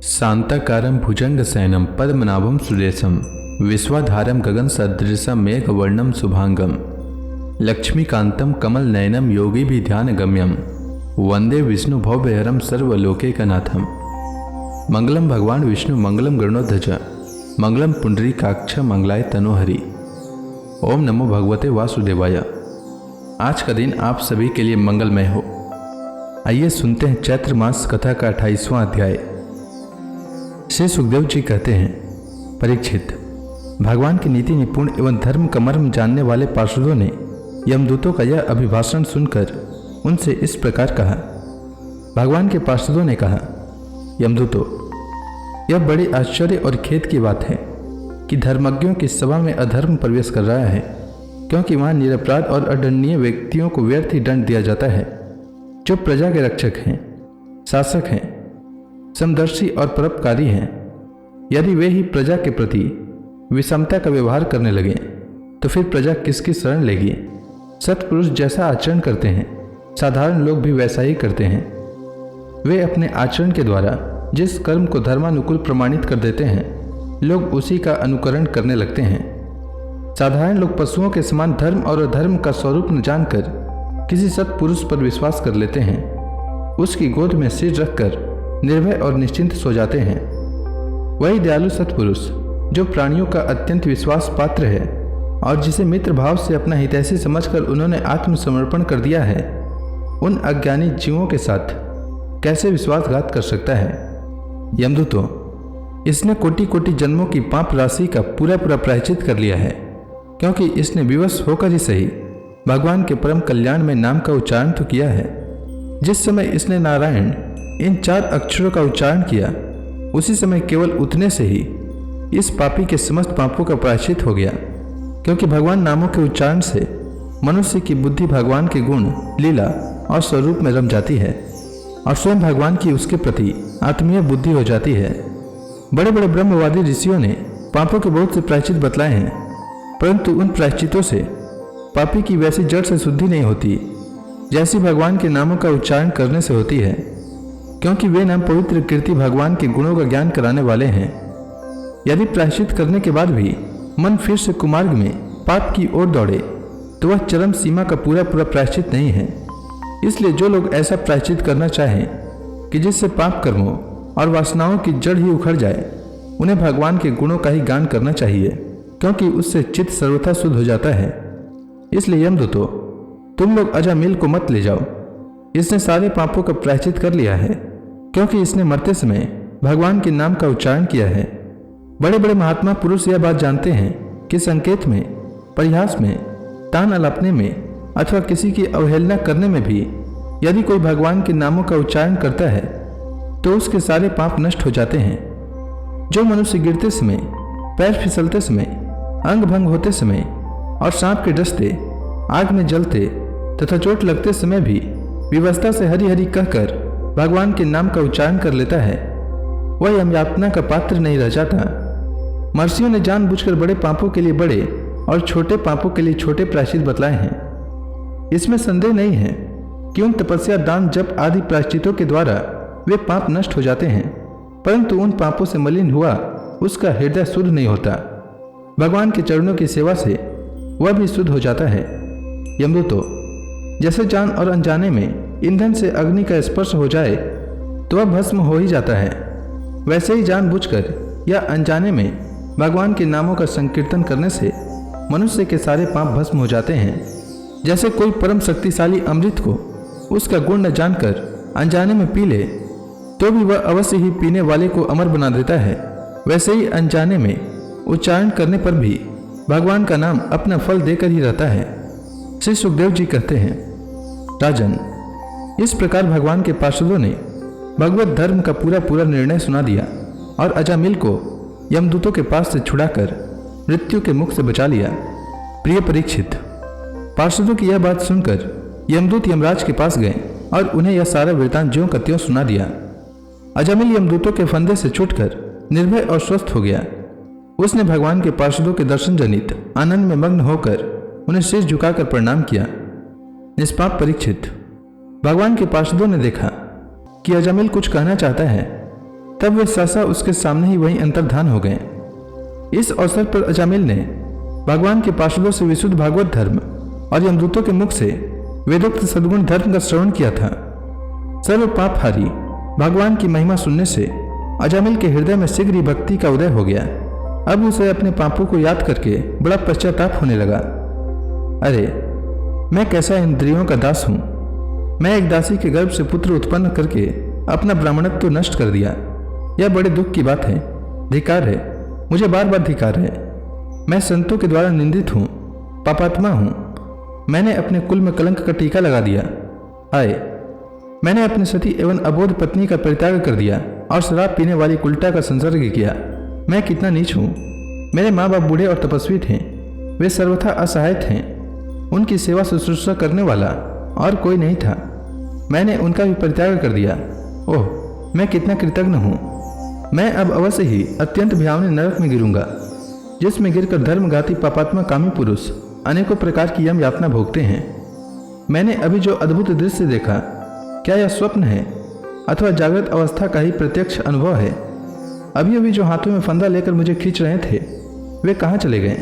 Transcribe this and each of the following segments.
शांताकारं भुजंगशयनं पद्मनाभं सुरेशं विश्वाधारं गगनसदृशं मेघवर्णं शुभांगं लक्ष्मीकान्तं कमलनयनं योगिभिध्यानगम्यं वंदे विष्णु भवभयहरं सर्वलोकैकनाथं। मंगलम भगवान विष्णु मंगलम गरुड़ध्वज मंगलम पुंडरीकाक्ष मंगलाय तनोहरि। ओम नमो भगवते वासुदेवाय। आज का दिन आप सभी के लिए मंगलमय हो। आइए सुनते हैं चैत्र मास कथा का 28वां अध्याय। श्री सुखदेव जी कहते हैं, परीक्षित, भगवान की नीति निपुण एवं धर्म का मर्म जानने वाले पार्षदों ने यमदूतों का यह अभिभाषण सुनकर उनसे इस प्रकार कहा। भगवान के पार्षदों ने कहा, यमदूतों, यह बड़ी आश्चर्य और खेद की बात है कि धर्मज्ञों की सभा में अधर्म प्रवेश कर रहा है, क्योंकि वहाँ निरपराध और अदंडनीय व्यक्तियों को व्यर्थ ही दंड दिया जाता है, जो प्रजा के रक्षक हैं, शासक हैं, समदर्शी और परोपकारी हैं। यदि वे ही प्रजा के प्रति विषमता का व्यवहार करने लगे तो फिर प्रजा किसकी शरण लेगी। सत्पुरुष जैसा आचरण करते हैं, साधारण लोग भी वैसा ही करते हैं। वे अपने आचरण के द्वारा जिस कर्म को धर्मानुकूल प्रमाणित कर देते हैं, लोग उसी का अनुकरण करने लगते हैं। साधारण लोग पशुओं के समान धर्म और अधर्म का स्वरूप न जानकर किसी सत्पुरुष पर विश्वास कर लेते हैं, उसकी गोद में सिर रखकर निर्भय और निश्चिंत सो जाते हैं। वही दयालु सत्पुरुष जो प्राणियों का अत्यंत विश्वास पात्र है और जिसे मित्र भाव से अपना हितैषी समझकर उन्होंने आत्मसमर्पण कर दिया है, उन अज्ञानी जीवों के साथ कैसे विश्वासघात कर सकता है। यमदूतों, इसने कोटि कोटि जन्मों की पाप राशि का पूरा प्रायश्चित कर लिया है, क्योंकि इसने विवश होकर ही सही भगवान के परम कल्याण में नाम का उच्चारण तो किया है। जिस समय इसने नारायण इन 4 अक्षरों का उच्चारण किया, उसी समय केवल उतने से ही इस पापी के समस्त पापों का प्रायश्चित हो गया, क्योंकि भगवान नामों के उच्चारण से मनुष्य की बुद्धि भगवान के गुण, लीला और स्वरूप में रम जाती है और स्वयं भगवान की उसके प्रति आत्मीय बुद्धि हो जाती है। बड़े बड़े ब्रह्मवादी ऋषियों ने पापों के बहुत से प्रायश्चित बतलाए हैं, परंतु उन प्रायश्चितों से पापी की वैसी जड़ से शुद्धि नहीं होती जैसी भगवान के नामों का उच्चारण करने से होती है, क्योंकि वे नाम पवित्र कीर्ति भगवान के गुणों का ज्ञान कराने वाले हैं। यदि प्रायश्चित करने के बाद भी मन फिर से कुमार्ग में पाप की ओर दौड़े तो वह चरम सीमा का पूरा प्रायश्चित नहीं है। इसलिए जो लोग ऐसा प्रायश्चित करना चाहें कि जिससे पाप कर्मों और वासनाओं की जड़ ही उखड़ जाए, उन्हें भगवान के गुणों का ही गान करना चाहिए, क्योंकि उससे चित्त सर्वथा शुद्ध हो जाता है। इसलिए यमदूतों, तुम लोग अजामिल को मत ले जाओ। इसने सारे पापों का प्रायश्चित कर लिया है, क्योंकि इसने मरते समय भगवान के नाम का उच्चारण किया है। बड़े बड़े महात्मा पुरुष यह बात जानते हैं कि संकेत में, परिहास में, तान अलपने में अथवा किसी की अवहेलना करने में भी यदि कोई भगवान के नामों का उच्चारण करता है तो उसके सारे पाप नष्ट हो जाते हैं। जो मनुष्य गिरते समय, पैर फिसलते समय, अंग भंग होते समय और सांप के डसते, आग में जलते तथा चोट लगते समय भी विवस्था से हरि हरि कहकर भगवान के नाम का उच्चारण कर लेता है, वह यमयातना का पात्र नहीं रह जाता। महर्षियों ने जानबूझकर बड़े पापों के लिए बड़े और छोटे पापों के लिए छोटे प्रायश्चित बतलाए हैं। इसमें संदेह नहीं है कि उन तपस्या, दान, जप आदि प्रायश्चितों के द्वारा वे पाप नष्ट हो जाते हैं, परंतु उन पापों से मलिन हुआ उसका हृदय शुद्ध नहीं होता। भगवान के चरणों की सेवा से वह भी शुद्ध हो जाता है। यमदूतों, जैसे जान और अनजाने में ईंधन से अग्नि का स्पर्श हो जाए तो वह भस्म हो ही जाता है, वैसे ही जानबूझकर या अनजाने में भगवान के नामों का संकीर्तन करने से मनुष्य के सारे पाप भस्म हो जाते हैं। जैसे कोई परम शक्तिशाली अमृत को उसका गुण न जानकर अनजाने में पी ले तो भी वह अवश्य ही पीने वाले को अमर बना देता है, वैसे ही अनजाने में उच्चारण करने पर भी भगवान का नाम अपना फल देकर ही रहता है। श्री सुखदेव जी कहते हैं, राजन, इस प्रकार भगवान के पार्षदों ने भगवत धर्म का पूरा निर्णय सुना दिया और अजामिल को यमदूतों के पास से छुड़ाकर मृत्यु के मुख से बचा लिया। प्रिय परीक्षित, पार्षदों की यह बात सुनकर यमदूत यमराज के पास गए और उन्हें यह सारा वृतांत ज्यों का त्यों सुना दिया। अजामिल यमदूतों के फंदे से छूटकर निर्भय और स्वस्थ हो गया। उसने भगवान के पार्षदों के दर्शन जनित आनंद में मग्न होकर उन्हें सिर झुकाकर प्रणाम किया। निष्पाप परीक्षित, भगवान के पार्षदों ने देखा कि अजामिल कुछ कहना चाहता है, तब वे सहसा उसके सामने ही वहीं अंतर्धान हो गए। इस अवसर पर अजामिल ने भगवान के पार्षदों से विशुद्ध भागवत धर्म और यमदूतों के मुख से वेदोक्त सद्गुण धर्म का श्रवण किया था। सर्व पापहारी भगवान की महिमा सुनने से अजामिल के हृदय में शीघ्र ही भक्ति का उदय हो गया। अब उसे अपने पापों को याद करके बड़ा पश्चाताप होने लगा। अरे, मैं कैसा इंद्रियों का दास हूँ। मैं एक दासी के गर्भ से पुत्र उत्पन्न करके अपना ब्राह्मणत्व तो नष्ट कर दिया। यह बड़े दुख की बात है। धिक्कार है, मुझे बार बार धिक्कार है। मैं संतों के द्वारा निंदित हूँ, पापात्मा हूँ। मैंने अपने कुल में कलंक का टीका लगा दिया। हाय, मैंने अपनी सती एवं अबोध पत्नी का परित्याग कर दिया और शराब पीने वाली कुल्टा का संसर्ग किया। मैं कितना नीच हूँ। मेरे माँ बाप बूढ़े और तपस्वी थे, वे सर्वथा असहाय थे। उनकी सेवा शुश्रूषा करने वाला और कोई नहीं था। मैंने उनका भी परित्याग कर दिया। ओह, मैं कितना कृतज्ञ हूँ। मैं अब अवश्य ही अत्यंत भयावने नरक में गिरूंगा, जिसमें गिरकर धर्मघाती पापात्मा कामी पुरुष अनेकों प्रकार की यम यातना भोगते हैं। मैंने अभी जो अद्भुत दृश्य देखा, क्या यह स्वप्न है अथवा जागृत अवस्था का ही प्रत्यक्ष अनुभव है? अभी अभी जो हाथों में फंदा लेकर मुझे खींच रहे थे, वे कहाँ चले गए?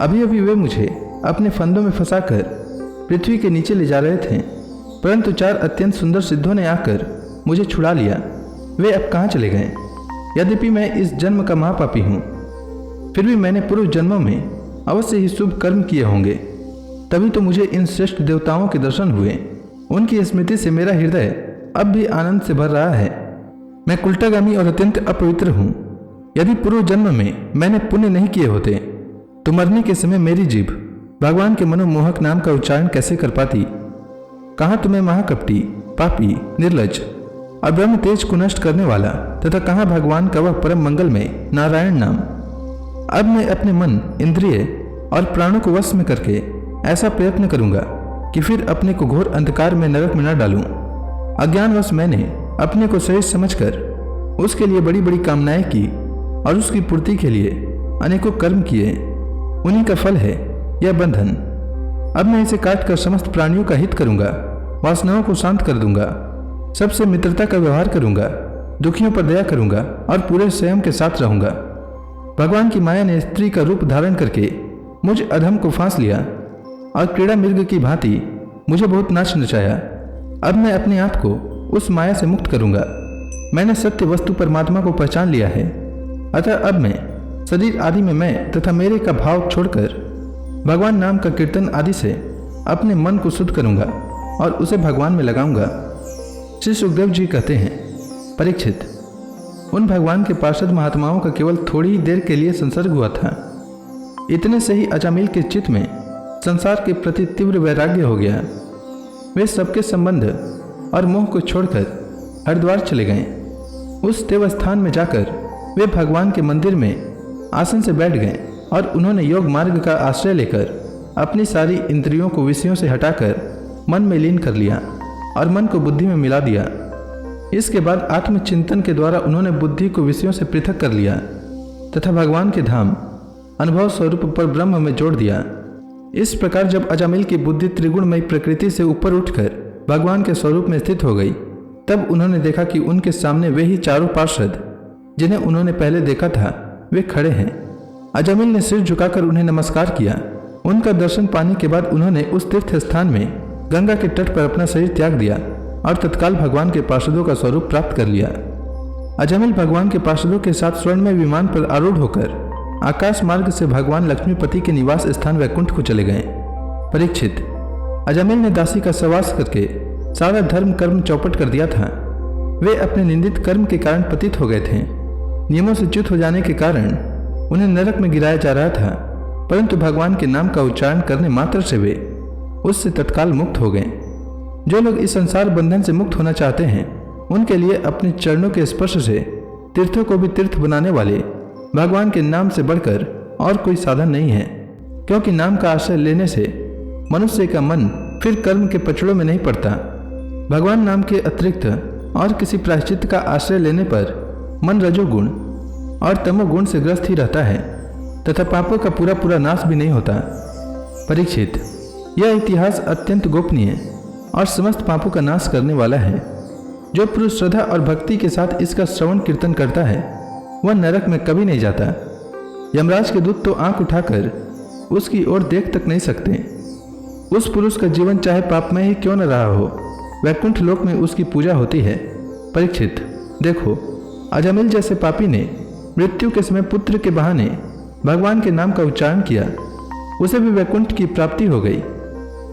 अभी अभी वे मुझे अपने फंदों में फंसाकर पृथ्वी के नीचे ले जा रहे थे, परंतु 4 अत्यंत सुंदर सिद्धों ने आकर मुझे छुड़ा लिया। वे अब कहाँ चले गए? यद्यपि मैं इस जन्म का महापापी हूँ, फिर भी मैंने पूर्व जन्मों में अवश्य ही शुभ कर्म किए होंगे, तभी तो मुझे इन श्रेष्ठ देवताओं के दर्शन हुए। उनकी स्मृति से मेरा हृदय अब भी आनंद से भर रहा है। मैं कुल्टागामी और अत्यंत अपवित्र हूँ। यदि पूर्व जन्म में मैंने पुण्य नहीं किए होते तो मरने के समय मेरी जीभ भगवान के मनोमोहक नाम का उच्चारण कैसे कर पाती? कहाँ तुम्हें महाकपटी, पापी, निर्लज और ब्रह्म तेज को नष्ट करने वाला तथा कहाँ भगवान का वह परम मंगल में नारायण नाम। अब मैं अपने मन, इंद्रिय और प्राणों को वश में करके ऐसा प्रयत्न करूंगा कि फिर अपने को घोर अंधकार में नरक में न डालूं। अज्ञानवश मैंने अपने को सही समझकर उसके लिए बड़ी बड़ी कामनाएं की और उसकी पूर्ति के लिए अनेकों कर्म किए। उन्हीं का फल है यह बंधन। अब मैं इसे काटकर समस्त प्राणियों का हित करूंगा, वासनाओं को शांत कर दूंगा, सबसे मित्रता का व्यवहार करूंगा, दुखियों पर दया करूंगा और पूरे स्वयं के साथ रहूंगा। भगवान की माया ने स्त्री का रूप धारण करके मुझ अधम को फांस लिया और क्रीड़ा मृग की भांति मुझे बहुत नाच नचाया। अब मैं अपने आप को उस माया से मुक्त करूंगा। मैंने सत्य वस्तु परमात्मा को पहचान लिया है, अतः अब मैं शरीर आदि में मैं तथा मेरे का भाव छोड़कर भगवान नाम का कीर्तन आदि से अपने मन को शुद्ध करूंगा और उसे भगवान में लगाऊंगा। श्री सुखदेव जी कहते हैं, परीक्षित, उन भगवान के पार्षद महात्माओं का केवल थोड़ी ही देर के लिए संसर्ग हुआ था। इतने से ही अजामिल के चित्त में संसार के प्रति तीव्र वैराग्य हो गया। वे सबके संबंध और मोह को छोड़कर हरिद्वार चले गए। उस देव स्थान में जाकर वे भगवान के मंदिर में आसन से बैठ गए और उन्होंने योग मार्ग का आश्रय लेकर अपनी सारी इंद्रियों को विषयों से हटाकर मन में लीन कर लिया और मन को बुद्धि में मिला दिया। इसके बाद आत्मचिंतन के द्वारा उन्होंने बुद्धि को विषयों से पृथक कर लिया तथा भगवान के धाम अनुभव स्वरूप पर ब्रह्म में जोड़ दिया। इस प्रकार जब अजामिल की बुद्धि त्रिगुणमयी प्रकृति से ऊपर उठकर भगवान के स्वरूप में स्थित हो गई, तब उन्होंने देखा कि उनके सामने वे ही 4 पार्षद जिन्हें उन्होंने पहले देखा था, वे खड़े हैं। अजामिल ने सिर झुकाकर उन्हें नमस्कार किया। उनका दर्शन पाने के बाद उन्होंने उस तीर्थ स्थान में गंगा के तट पर अपना शरीर त्याग दिया और तत्काल भगवान के पार्षदों का स्वरूप प्राप्त कर लिया। अजामिल भगवान के पार्षदों के साथ स्वर्णमय विमान पर आरूढ़ होकर आकाश मार्ग से भगवान लक्ष्मीपति के निवास स्थान वैकुंठ को चले गए। परीक्षित, अजामिल ने दासी का सहवास करके सारा धर्म कर्म चौपट कर दिया था। वे अपने निंदित कर्म के कारण पतित हो गए थे। नियमों से च्युत हो जाने के कारण उन्हें नरक में गिराया जा रहा था, परंतु भगवान के नाम का उच्चारण करने मात्र से वे उससे तत्काल मुक्त हो गए। जो लोग इस संसार बंधन से मुक्त होना चाहते हैं, उनके लिए अपने चरणों के स्पर्श से तीर्थों को भी तीर्थ बनाने वाले भगवान के नाम से बढ़कर और कोई साधन नहीं है, क्योंकि नाम का आश्रय लेने से मनुष्य का मन फिर कर्म के पचड़ों में नहीं पड़ता। भगवान नाम के अतिरिक्त और किसी प्रायश्चित का आश्रय लेने पर मन रजोगुण और तमोगुण से ग्रस्त ही रहता है तथा पापों का पूरा पूरा नाश भी नहीं होता। परीक्षित, यह इतिहास अत्यंत गोपनीय और समस्त पापों का नाश करने वाला है। जो पुरुष श्रद्धा और भक्ति के साथ इसका श्रवण कीर्तन करता है वह नरक में कभी नहीं जाता। यमराज के दूत तो आंख उठाकर उसकी ओर देख तक नहीं सकते। उस पुरुष का जीवन चाहे पापमय ही क्यों न रहा हो, वैकुंठ लोक में उसकी पूजा होती है। परीक्षित, देखो, अजामिल जैसे पापी ने मृत्यु के समय पुत्र के बहाने भगवान के नाम का उच्चारण किया, उसे भी वैकुंठ की प्राप्ति हो गई।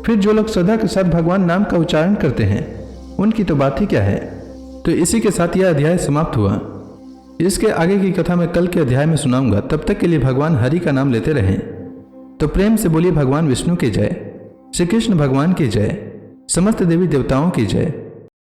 फिर जो लोग श्रद्धा के साथ भगवान नाम का उच्चारण करते हैं उनकी तो बात ही क्या है। तो इसी के साथ यह अध्याय समाप्त हुआ। इसके आगे की कथा मैं कल के अध्याय में सुनाऊंगा। तब तक के लिए भगवान हरि का नाम लेते रहें। तो प्रेम से बोलिए भगवान विष्णु की जय, श्री कृष्ण भगवान की जय, समस्त देवी देवताओं की जय।